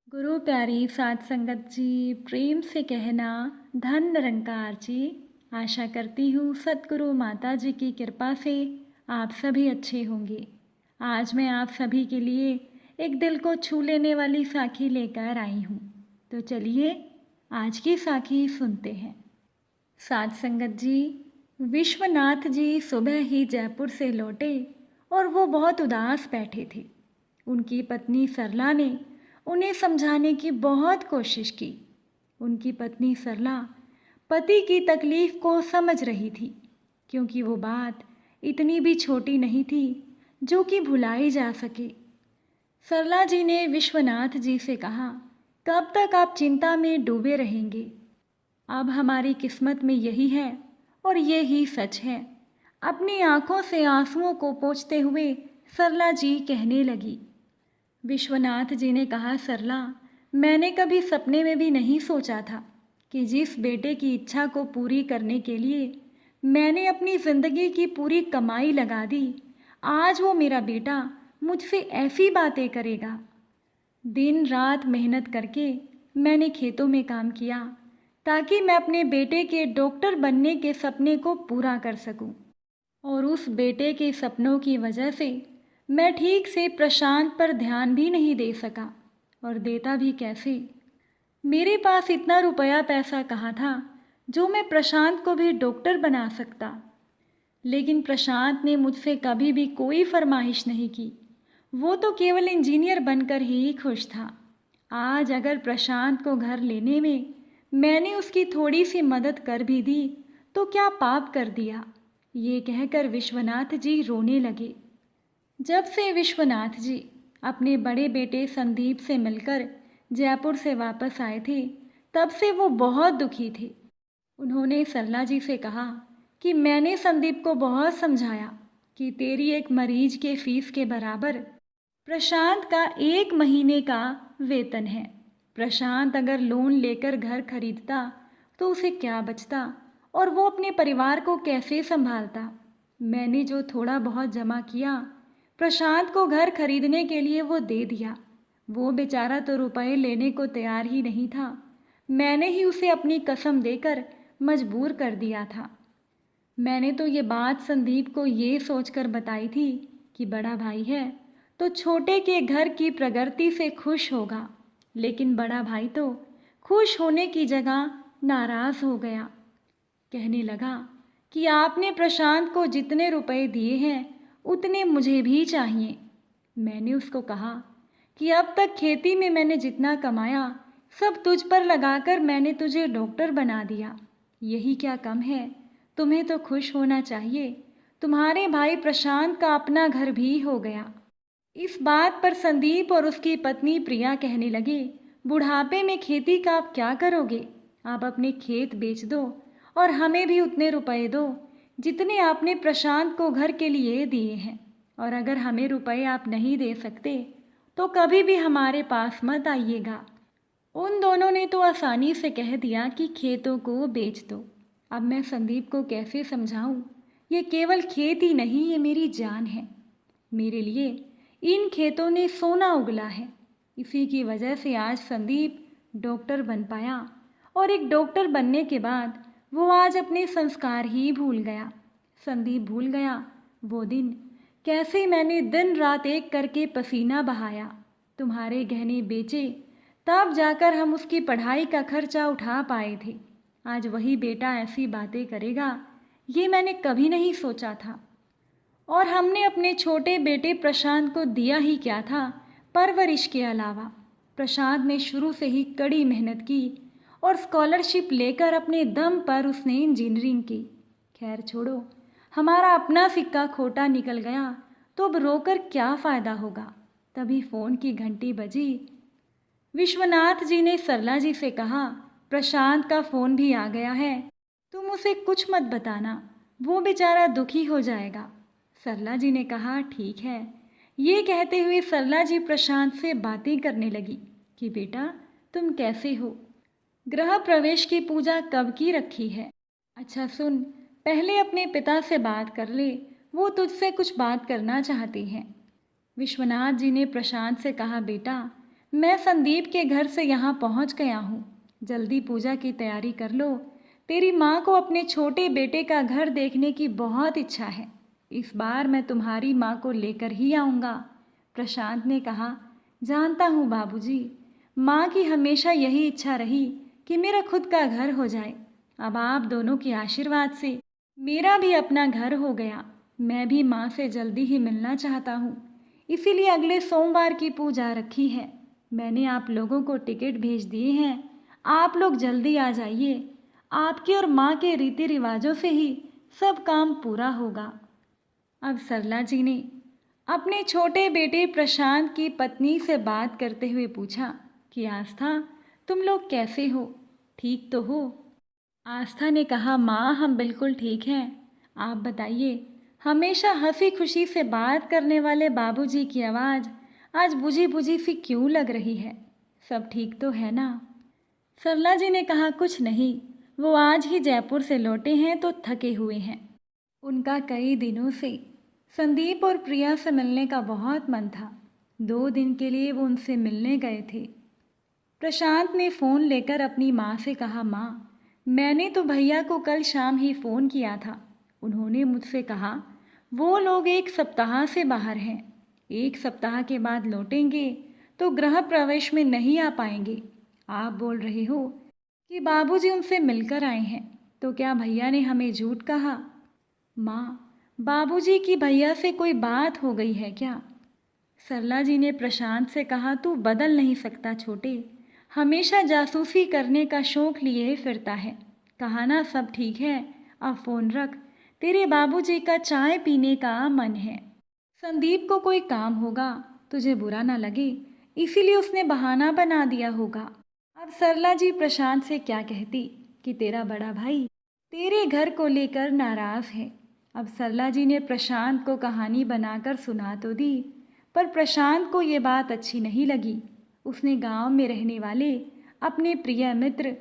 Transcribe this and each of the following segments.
गुरु प्यारी साध संगत जी, प्रेम से कहना धन निरंकार जी। आशा करती हूँ सतगुरु माता जी की कृपा से आप सभी अच्छे होंगे। आज मैं आप सभी के लिए एक दिल को छू लेने वाली साखी लेकर आई हूँ। तो चलिए आज की साखी सुनते हैं। साध संगत जी, विश्वनाथ जी सुबह ही जयपुर से लौटे और वो बहुत उदास बैठे थे। उनकी पत्नी सरला ने उन्हें समझाने की बहुत कोशिश की। उनकी पत्नी सरला पति की तकलीफ को समझ रही थी, क्योंकि वो बात इतनी भी छोटी नहीं थी जो कि भुलाई जा सके। सरला जी ने विश्वनाथ जी से कहा, कब तक आप चिंता में डूबे रहेंगे? अब हमारी किस्मत में यही है और ये ही सच है। अपनी आंखों से आंसुओं को पोंछते हुए सरला जी कहने लगी। विश्वनाथ जी ने कहा, सरला, मैंने कभी सपने में भी नहीं सोचा था कि जिस बेटे की इच्छा को पूरी करने के लिए मैंने अपनी ज़िंदगी की पूरी कमाई लगा दी, आज वो मेरा बेटा मुझसे ऐसी बातें करेगा। दिन रात मेहनत करके मैंने खेतों में काम किया ताकि मैं अपने बेटे के डॉक्टर बनने के सपने को पूरा कर सकूं। और उस बेटे के सपनों की वजह से मैं ठीक से प्रशांत पर ध्यान भी नहीं दे सका, और देता भी कैसे। मेरे पास इतना रुपया पैसा कहाँ था जो मैं प्रशांत को भी डॉक्टर बना सकता। लेकिन प्रशांत ने मुझसे कभी भी कोई फरमाइश नहीं की। वो तो केवल इंजीनियर बनकर ही खुश था। आज अगर प्रशांत को घर लेने में मैंने उसकी थोड़ी सी मदद कर भी दी तो क्या पाप कर दिया। ये कहकर विश्वनाथ जी रोने लगे। जब से विश्वनाथ जी अपने बड़े बेटे संदीप से मिलकर जयपुर से वापस आए थे, तब से वो बहुत दुखी थे। उन्होंने सरला जी से कहा कि मैंने संदीप को बहुत समझाया कि तेरी एक मरीज के फीस के बराबर प्रशांत का 1 महीने का वेतन है। प्रशांत अगर लोन लेकर घर खरीदता तो उसे क्या बचता और वो अपने परिवार को कैसे संभालता। मैंने जो थोड़ा बहुत जमा किया प्रशांत को घर खरीदने के लिए वो दे दिया। वो बेचारा तो रुपए लेने को तैयार ही नहीं था। मैंने ही उसे अपनी कसम देकर मजबूर कर दिया था। मैंने तो ये बात संदीप को ये सोचकर बताई थी कि बड़ा भाई है तो छोटे के घर की प्रगति से खुश होगा, लेकिन बड़ा भाई तो खुश होने की जगह नाराज़ हो गया। कहने लगा कि आपने प्रशांत को जितने रुपए दिए हैं उतने मुझे भी चाहिए। मैंने उसको कहा कि अब तक खेती में मैंने जितना कमाया सब तुझ पर लगाकर मैंने तुझे डॉक्टर बना दिया। यही क्या कम है? तुम्हें तो खुश होना चाहिए। तुम्हारे भाई प्रशांत का अपना घर भी हो गया। इस बात पर संदीप और उसकी पत्नी प्रिया कहने लगे, बुढ़ापे में खेती का आप क्या करोगे? आप अपने खेत बेच दो और हमें भी उतने रुपए दो जितने आपने प्रशांत को घर के लिए दिए हैं। और अगर हमें रुपए आप नहीं दे सकते तो कभी भी हमारे पास मत आइएगा। उन दोनों ने तो आसानी से कह दिया कि खेतों को बेच दो। अब मैं संदीप को कैसे समझाऊं? ये केवल खेत ही नहीं, ये मेरी जान है। मेरे लिए इन खेतों ने सोना उगला है। इसी की वजह से आज संदीप डॉक्टर बन पाया, और एक डॉक्टर बनने के बाद वो आज अपने संस्कार ही भूल गया। संदीप भूल गया वो दिन, कैसे मैंने दिन रात एक करके पसीना बहाया, तुम्हारे गहने बेचे, तब जाकर हम उसकी पढ़ाई का खर्चा उठा पाए थे। आज वही बेटा ऐसी बातें करेगा, ये मैंने कभी नहीं सोचा था। और हमने अपने छोटे बेटे प्रशांत को दिया ही क्या था परवरिश के अलावा। प्रशांत ने शुरू से ही कड़ी मेहनत की और स्कॉलरशिप लेकर अपने दम पर उसने इंजीनियरिंग की। खैर छोड़ो, हमारा अपना सिक्का खोटा निकल गया तो अब रोकर क्या फ़ायदा होगा। तभी फ़ोन की घंटी बजी। विश्वनाथ जी ने सरला जी से कहा, प्रशांत का फ़ोन भी आ गया है, तुम उसे कुछ मत बताना, वो बेचारा दुखी हो जाएगा। सरला जी ने कहा, ठीक है। ये कहते हुए सरला जी प्रशांत से बातें करने लगी कि बेटा तुम कैसे हो, गृह प्रवेश की पूजा कब की रखी है? अच्छा सुन, पहले अपने पिता से बात कर ले, वो तुझसे कुछ बात करना चाहती हैं। विश्वनाथ जी ने प्रशांत से कहा, बेटा मैं संदीप के घर से यहाँ पहुँच गया हूँ। जल्दी पूजा की तैयारी कर लो। तेरी माँ को अपने छोटे बेटे का घर देखने की बहुत इच्छा है। इस बार मैं तुम्हारी माँ को लेकर ही आऊँगा। प्रशांत ने कहा, जानता हूँ बाबूजी, माँ की हमेशा यही इच्छा रही कि मेरा खुद का घर हो जाए। अब आप दोनों के आशीर्वाद से मेरा भी अपना घर हो गया। मैं भी माँ से जल्दी ही मिलना चाहता हूँ, इसीलिए अगले सोमवार की पूजा रखी है। मैंने आप लोगों को टिकट भेज दिए हैं। आप लोग जल्दी आ जाइए। आपके और माँ के रीति रिवाजों से ही सब काम पूरा होगा। अब सरला जी ने अपने छोटे बेटे प्रशांत की पत्नी से बात करते हुए पूछा कि आस्था, तुम लोग कैसे हो, ठीक तो हो? आस्था ने कहा, माँ हम बिल्कुल ठीक हैं। आप बताइए, हमेशा हंसी खुशी से बात करने वाले बाबूजी की आवाज़ आज बुझी बुझी सी क्यों लग रही है? सब ठीक तो है ना? सरला जी ने कहा, कुछ नहीं, वो आज ही जयपुर से लौटे हैं तो थके हुए हैं। उनका कई दिनों से संदीप और प्रिया से मिलने का बहुत मन था। 2 दिन के लिए वो उनसे मिलने गए थे। प्रशांत ने फ़ोन लेकर अपनी माँ से कहा, माँ, मैंने तो भैया को कल शाम ही फ़ोन किया था। उन्होंने मुझसे कहा वो लोग 1 सप्ताह से बाहर हैं। 1 सप्ताह के बाद लौटेंगे तो गृह प्रवेश में नहीं आ पाएंगे। आप बोल रहे हो कि बाबूजी उनसे मिलकर आए हैं, तो क्या भैया ने हमें झूठ कहा? माँ, बाबूजी की भैया से कोई बात हो गई है क्या? सरला जी ने प्रशांत से कहा, तू बदल नहीं सकता छोटे, हमेशा जासूसी करने का शौक लिए फिरता है। कहा ना सब ठीक है, अब फ़ोन रख, तेरे बाबूजी का चाय पीने का मन है। संदीप को कोई काम होगा, तुझे बुरा ना लगे, इसीलिए उसने बहाना बना दिया होगा। अब सरला जी प्रशांत से क्या कहती कि तेरा बड़ा भाई तेरे घर को लेकर नाराज़ है। अब सरला जी ने प्रशांत को कहानी बनाकर सुना तो दी, पर प्रशांत को ये बात अच्छी नहीं लगी। उसने गांव में रहने वाले अपने प्रिय मित्र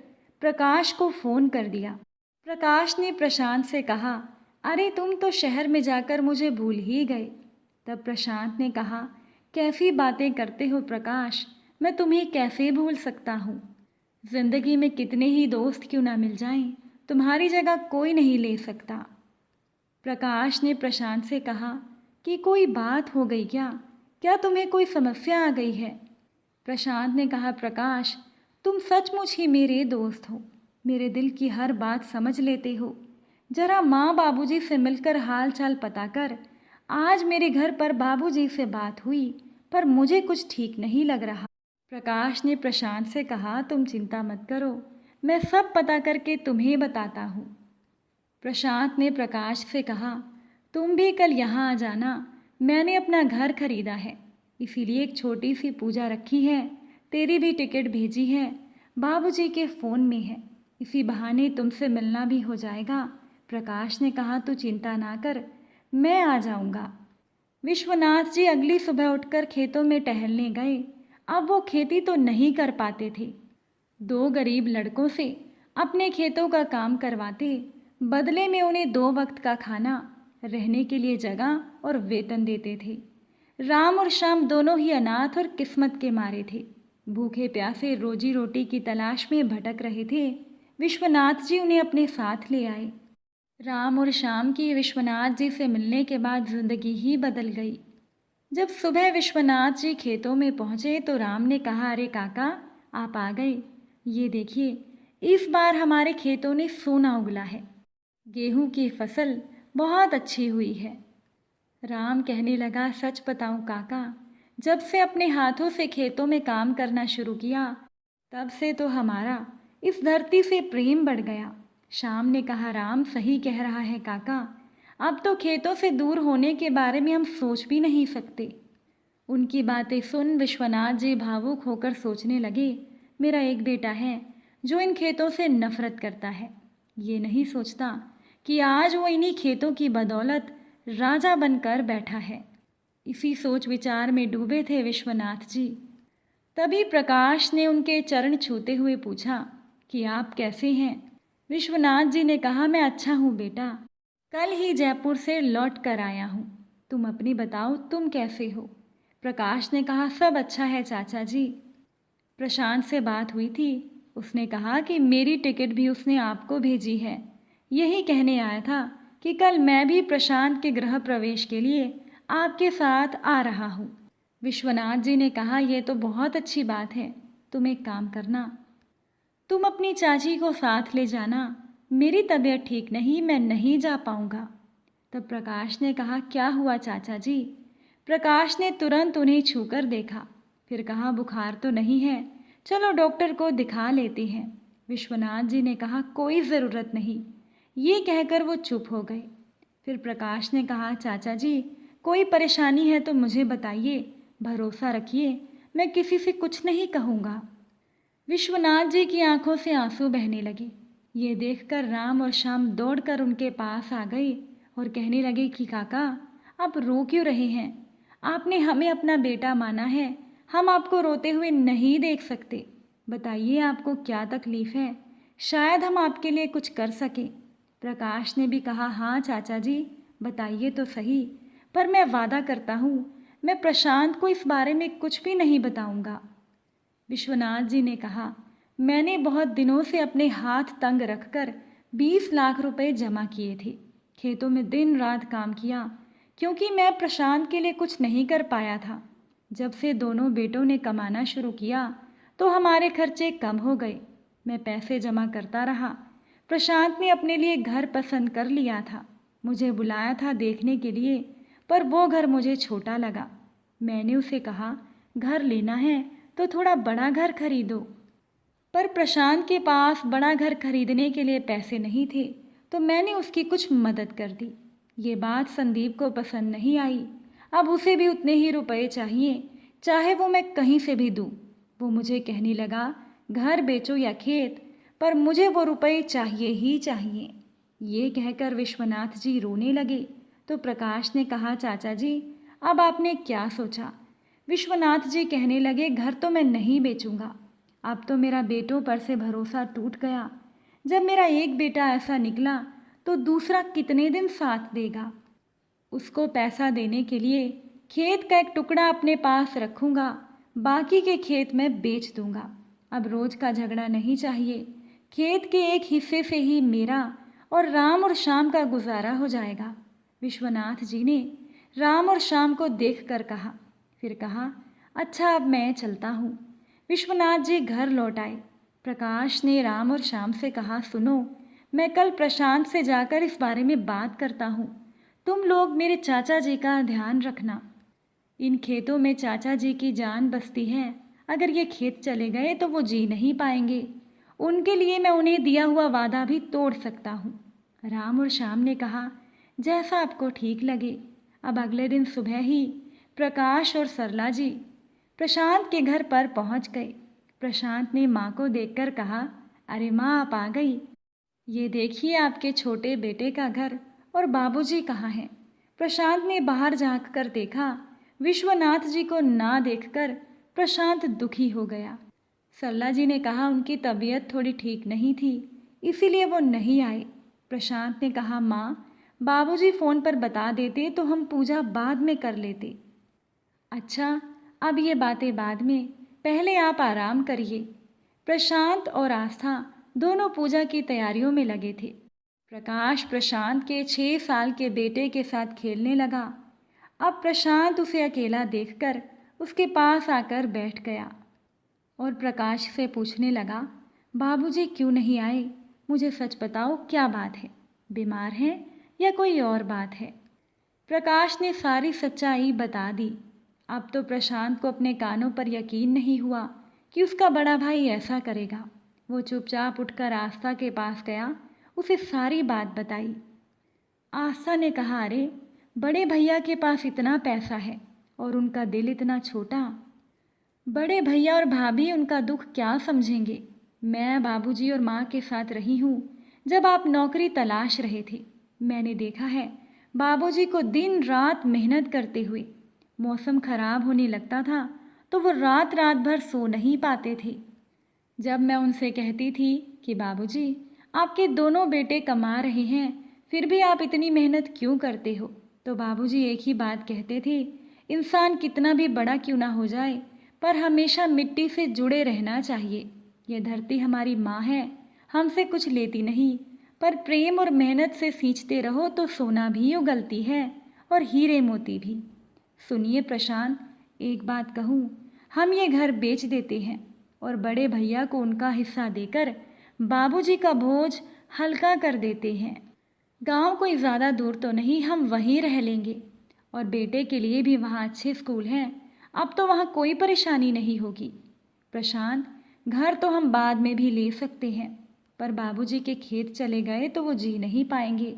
प्रकाश को फ़ोन कर दिया। प्रकाश ने प्रशांत से कहा, अरे तुम तो शहर में जाकर मुझे भूल ही गए। तब प्रशांत ने कहा, कैसी बातें करते हो प्रकाश, मैं तुम्हें कैसे भूल सकता हूँ। ज़िंदगी में कितने ही दोस्त क्यों ना मिल जाएं, तुम्हारी जगह कोई नहीं ले सकता। प्रकाश ने प्रशांत से कहा कि कोई बात हो गई क्या, क्या तुम्हें कोई समस्या आ गई है? प्रशांत ने कहा, प्रकाश तुम सचमुच ही मेरे दोस्त हो, मेरे दिल की हर बात समझ लेते हो। जरा माँ बाबूजी से मिलकर हाल चाल पता कर। आज मेरे घर पर बाबूजी से बात हुई, पर मुझे कुछ ठीक नहीं लग रहा। प्रकाश ने प्रशांत से कहा, तुम चिंता मत करो, मैं सब पता करके तुम्हें बताता हूँ। प्रशांत ने प्रकाश से कहा, तुम भी कल यहाँ आ जाना, मैंने अपना घर खरीदा है, इसीलिए एक छोटी सी पूजा रखी है। तेरी भी टिकट भेजी है, बाबूजी के फ़ोन में है, इसी बहाने तुमसे मिलना भी हो जाएगा। प्रकाश ने कहा, तू चिंता ना कर, मैं आ जाऊँगा। विश्वनाथ जी अगली सुबह उठकर खेतों में टहलने गए। अब वो खेती तो नहीं कर पाते थे। 2 गरीब लड़कों से अपने खेतों का काम करवाते, बदले में उन्हें 2 वक्त का खाना, रहने के लिए जगह और वेतन देते थे। राम और श्याम दोनों ही अनाथ और किस्मत के मारे थे। भूखे प्यासे रोजी रोटी की तलाश में भटक रहे थे। विश्वनाथ जी उन्हें अपने साथ ले आए। राम और श्याम की विश्वनाथ जी से मिलने के बाद जिंदगी ही बदल गई। जब सुबह विश्वनाथ जी खेतों में पहुंचे तो राम ने कहा, अरे काका, आप आ गए। ये देखिए, इस बार हमारे खेतों ने सोना उगला है। गेहूं की फसल बहुत अच्छी हुई है। राम कहने लगा, सच बताऊं काका, जब से अपने हाथों से खेतों में काम करना शुरू किया, तब से तो हमारा इस धरती से प्रेम बढ़ गया। श्याम ने कहा, राम सही कह रहा है काका, अब तो खेतों से दूर होने के बारे में हम सोच भी नहीं सकते। उनकी बातें सुन विश्वनाथ जी भावुक होकर सोचने लगे, मेरा एक बेटा है जो इन खेतों से नफरत करता है। ये नहीं सोचता कि आज वो इन्हीं खेतों की बदौलत राजा बनकर बैठा है। इसी सोच विचार में डूबे थे विश्वनाथ जी। तभी प्रकाश ने उनके चरण छूते हुए पूछा कि आप कैसे हैं? विश्वनाथ जी ने कहा, मैं अच्छा हूँ बेटा, कल ही जयपुर से लौट कर आया हूँ। तुम अपनी बताओ, तुम कैसे हो? प्रकाश ने कहा, सब अच्छा है चाचा जी। प्रशांत से बात हुई थी, उसने कहा कि मेरी टिकट भी उसने आपको भेजी है। यही कहने आया था कि कल मैं भी प्रशांत के गृह प्रवेश के लिए आपके साथ आ रहा हूँ। विश्वनाथ जी ने कहा, यह तो बहुत अच्छी बात है। तुम एक काम करना, तुम अपनी चाची को साथ ले जाना। मेरी तबीयत ठीक नहीं, मैं नहीं जा पाऊंगा। तब प्रकाश ने कहा, क्या हुआ चाचा जी? प्रकाश ने तुरंत उन्हें छूकर देखा, फिर कहा, बुखार तो नहीं है, चलो डॉक्टर को दिखा लेते हैं। विश्वनाथ जी ने कहा, कोई ज़रूरत नहीं। ये कहकर वो चुप हो गए। फिर प्रकाश ने कहा, चाचा जी कोई परेशानी है तो मुझे बताइए, भरोसा रखिए, मैं किसी से कुछ नहीं कहूँगा। विश्वनाथ जी की आंखों से आंसू बहने लगे। ये देखकर राम और श्याम दौड़कर उनके पास आ गए और कहने लगे कि काका, आप रो क्यों रहे हैं? आपने हमें अपना बेटा माना है, हम आपको रोते हुए नहीं देख सकते। बताइए आपको क्या तकलीफ है, शायद हम आपके लिए कुछ कर सकें। प्रकाश ने भी कहा, हाँ चाचा जी बताइए तो सही, पर मैं वादा करता हूँ मैं प्रशांत को इस बारे में कुछ भी नहीं बताऊँगा। विश्वनाथ जी ने कहा, मैंने बहुत दिनों से अपने हाथ तंग रखकर 20 लाख रुपए जमा किए थे। खेतों में दिन रात काम किया, क्योंकि मैं प्रशांत के लिए कुछ नहीं कर पाया था। जब से दोनों बेटों ने कमाना शुरू किया तो हमारे खर्चे कम हो गए। मैं पैसे जमा करता रहा। प्रशांत ने अपने लिए घर पसंद कर लिया था। मुझे बुलाया था देखने के लिए, पर वो घर मुझे छोटा लगा। मैंने उसे कहा, घर लेना है तो थोड़ा बड़ा घर खरीदो। पर प्रशांत के पास बड़ा घर खरीदने के लिए पैसे नहीं थे, तो मैंने उसकी कुछ मदद कर दी। ये बात संदीप को पसंद नहीं आई। अब उसे भी उतने ही रुपए चाहिए, चाहे वो मैं कहीं से भी दूँ। वो मुझे कहने लगा, घर बेचो या खेत, पर मुझे वो रुपए चाहिए ही चाहिए। ये कहकर विश्वनाथ जी रोने लगे। तो प्रकाश ने कहा, चाचा जी अब आपने क्या सोचा? विश्वनाथ जी कहने लगे, घर तो मैं नहीं बेचूंगा। अब तो मेरा बेटों पर से भरोसा टूट गया। जब मेरा एक बेटा ऐसा निकला तो दूसरा कितने दिन साथ देगा? उसको पैसा देने के लिए खेत का एक टुकड़ा अपने पास रखूंगा, बाकी के खेत मैं बेच दूंगा। अब रोज का झगड़ा नहीं चाहिए। खेत के एक हिस्से से ही मेरा और राम और श्याम का गुजारा हो जाएगा। विश्वनाथ जी ने राम और श्याम को देखकर कहा, फिर कहा, अच्छा अब मैं चलता हूँ। विश्वनाथ जी घर लौट आए। प्रकाश ने राम और श्याम से कहा, सुनो, मैं कल प्रशांत से जाकर इस बारे में बात करता हूँ। तुम लोग मेरे चाचा जी का ध्यान रखना। इन खेतों में चाचा जी की जान बसती है। अगर ये खेत चले गए तो वो जी नहीं पाएंगे। उनके लिए मैं उन्हें दिया हुआ वादा भी तोड़ सकता हूँ। राम और श्याम ने कहा, जैसा आपको ठीक लगे। अब अगले दिन सुबह ही प्रकाश और सरला जी प्रशांत के घर पर पहुंच गए। प्रशांत ने माँ को देखकर कहा, अरे माँ, आप आ गई। ये देखिए आपके छोटे बेटे का घर, और बाबूजी कहाँ हैं? प्रशांत ने बाहर झांक कर देखा। विश्वनाथ जी को ना देखकर प्रशांत दुखी हो गया। सरला जी ने कहा, उनकी तबीयत थोड़ी ठीक नहीं थी, इसीलिए वो नहीं आए। प्रशांत ने कहा, माँ, बाबूजी फ़ोन पर बता देते तो हम पूजा बाद में कर लेते। अच्छा, अब ये बातें बाद में, पहले आप आराम करिए। प्रशांत और आस्था दोनों पूजा की तैयारियों में लगे थे। प्रकाश प्रशांत के 6 साल के बेटे के साथ खेलने लगा। अब प्रशांत उसे अकेला देखकर उसके पास आकर बैठ गया और प्रकाश से पूछने लगा, बाबूजी क्यों नहीं आए? मुझे सच बताओ, क्या बात है? बीमार हैं या कोई और बात है? प्रकाश ने सारी सच्चाई बता दी। अब तो प्रशांत को अपने कानों पर यकीन नहीं हुआ कि उसका बड़ा भाई ऐसा करेगा। वो चुपचाप उठकर आस्था के पास गया, उसे सारी बात बताई। आस्था ने कहा, अरे, बड़े भैया के पास इतना पैसा है और उनका दिल इतना छोटा। बड़े भैया और भाभी उनका दुख क्या समझेंगे? मैं बाबूजी और माँ के साथ रही हूँ जब आप नौकरी तलाश रहे थे। मैंने देखा है बाबूजी को दिन रात मेहनत करते हुए। मौसम खराब होने लगता था तो वो रात रात भर सो नहीं पाते थे। जब मैं उनसे कहती थी कि बाबूजी, आपके दोनों बेटे कमा रहे हैं, फिर भी आप इतनी मेहनत क्यों करते हो? तो बाबूजी एक ही बात कहते थे, इंसान कितना भी बड़ा क्यों ना हो जाए, पर हमेशा मिट्टी से जुड़े रहना चाहिए। ये धरती हमारी माँ है, हमसे कुछ लेती नहीं, पर प्रेम और मेहनत से सींचते रहो तो सोना भी उगलती है और हीरे मोती भी। सुनिए प्रशांत, एक बात कहूँ, हम ये घर बेच देते हैं और बड़े भैया को उनका हिस्सा देकर बाबूजी का बोझ हल्का कर देते हैं। गांव कोई ज़्यादा दूर तो नहीं, हम वहीं रह लेंगे और बेटे के लिए भी वहाँ अच्छे स्कूल हैं। अब तो वहाँ कोई परेशानी नहीं होगी। प्रशांत, घर तो हम बाद में भी ले सकते हैं, पर बाबूजी के खेत चले गए तो वो जी नहीं पाएंगे।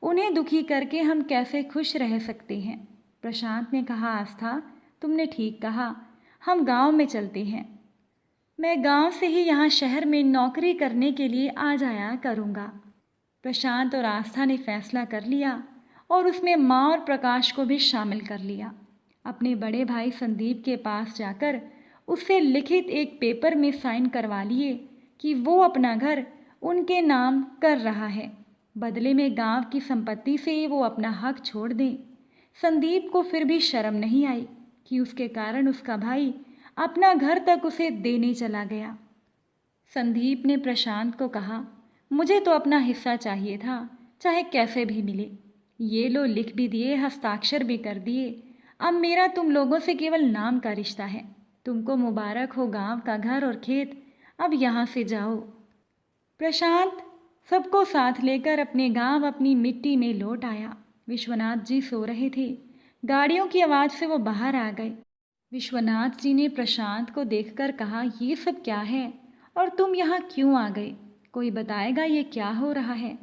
उन्हें दुखी करके हम कैसे खुश रह सकते हैं। प्रशांत ने कहा, आस्था तुमने ठीक कहा, हम गांव में चलते हैं। मैं गांव से ही यहाँ शहर में नौकरी करने के लिए आ जाया करूँगा। प्रशांत और आस्था ने फैसला कर लिया और उसमें माँ और प्रकाश को भी शामिल कर लिया। अपने बड़े भाई संदीप के पास जाकर उससे लिखित एक पेपर में साइन करवा लिए कि वो अपना घर उनके नाम कर रहा है। बदले में गांव की संपत्ति से वो अपना हक छोड़ दें। संदीप को फिर भी शर्म नहीं आई कि उसके कारण उसका भाई अपना घर तक उसे देने चला गया। संदीप ने प्रशांत को कहा, मुझे तो अपना हिस्सा चाहिए था, चाहे कैसे भी मिले। ये लो, लिख भी दिए, हस्ताक्षर भी कर दिए। अब मेरा तुम लोगों से केवल नाम का रिश्ता है। तुमको मुबारक हो गांव का घर और खेत, अब यहाँ से जाओ। प्रशांत सबको साथ लेकर अपने गांव, अपनी मिट्टी में लौट आया। विश्वनाथ जी सो रहे थे। गाड़ियों की आवाज़ से वो बाहर आ गए। विश्वनाथ जी ने प्रशांत को देखकर कहा, ये सब क्या है और तुम यहाँ क्यों आ गए? कोई बताएगा ये क्या हो रहा है?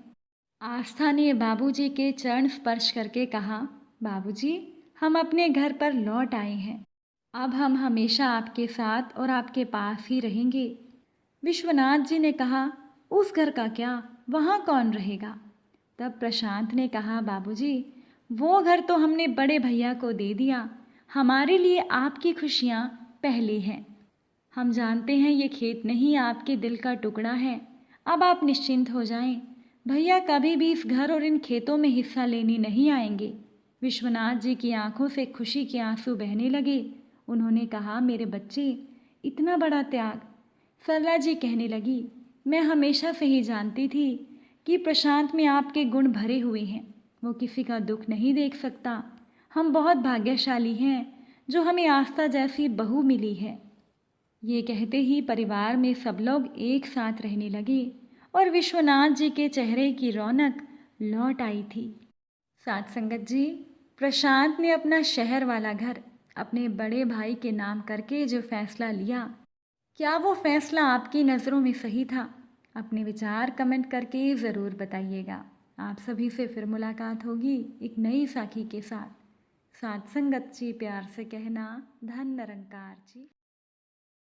आस्था ने बाबूजी के चरण स्पर्श करके कहा, बाबूजी हम अपने घर पर लौट आए हैं। अब हम हमेशा आपके साथ और आपके पास ही रहेंगे। विश्वनाथ जी ने कहा, उस घर का क्या, वहाँ कौन रहेगा? तब प्रशांत ने कहा, बाबूजी वो घर तो हमने बड़े भैया को दे दिया। हमारे लिए आपकी खुशियाँ पहले हैं। हम जानते हैं ये खेत नहीं, आपके दिल का टुकड़ा है। अब आप निश्चिंत हो जाएं। भैया कभी भी इस घर और इन खेतों में हिस्सा लेने नहीं आएंगे। विश्वनाथ जी की आंखों से खुशी के आंसू बहने लगे। उन्होंने कहा, मेरे बच्चे, इतना बड़ा त्याग। सरला जी कहने लगी, मैं हमेशा से ही जानती थी कि प्रशांत में आपके गुण भरे हुए हैं। वो किसी का दुख नहीं देख सकता। हम बहुत भाग्यशाली हैं जो हमें आस्था जैसी बहू मिली है। ये कहते ही परिवार में सब लोग एक साथ रहने लगे और विश्वनाथ जी के चेहरे की रौनक लौट आई थी। साथ संगत जी, प्रशांत ने अपना शहर वाला घर अपने बड़े भाई के नाम करके जो फैसला लिया, क्या वो फैसला आपकी नज़रों में सही था? अपने विचार कमेंट करके ज़रूर बताइएगा। आप सभी से फिर मुलाकात होगी एक नई साखी के साथ। साथ संगत जी, प्यार से कहना, धन निरंकार जी।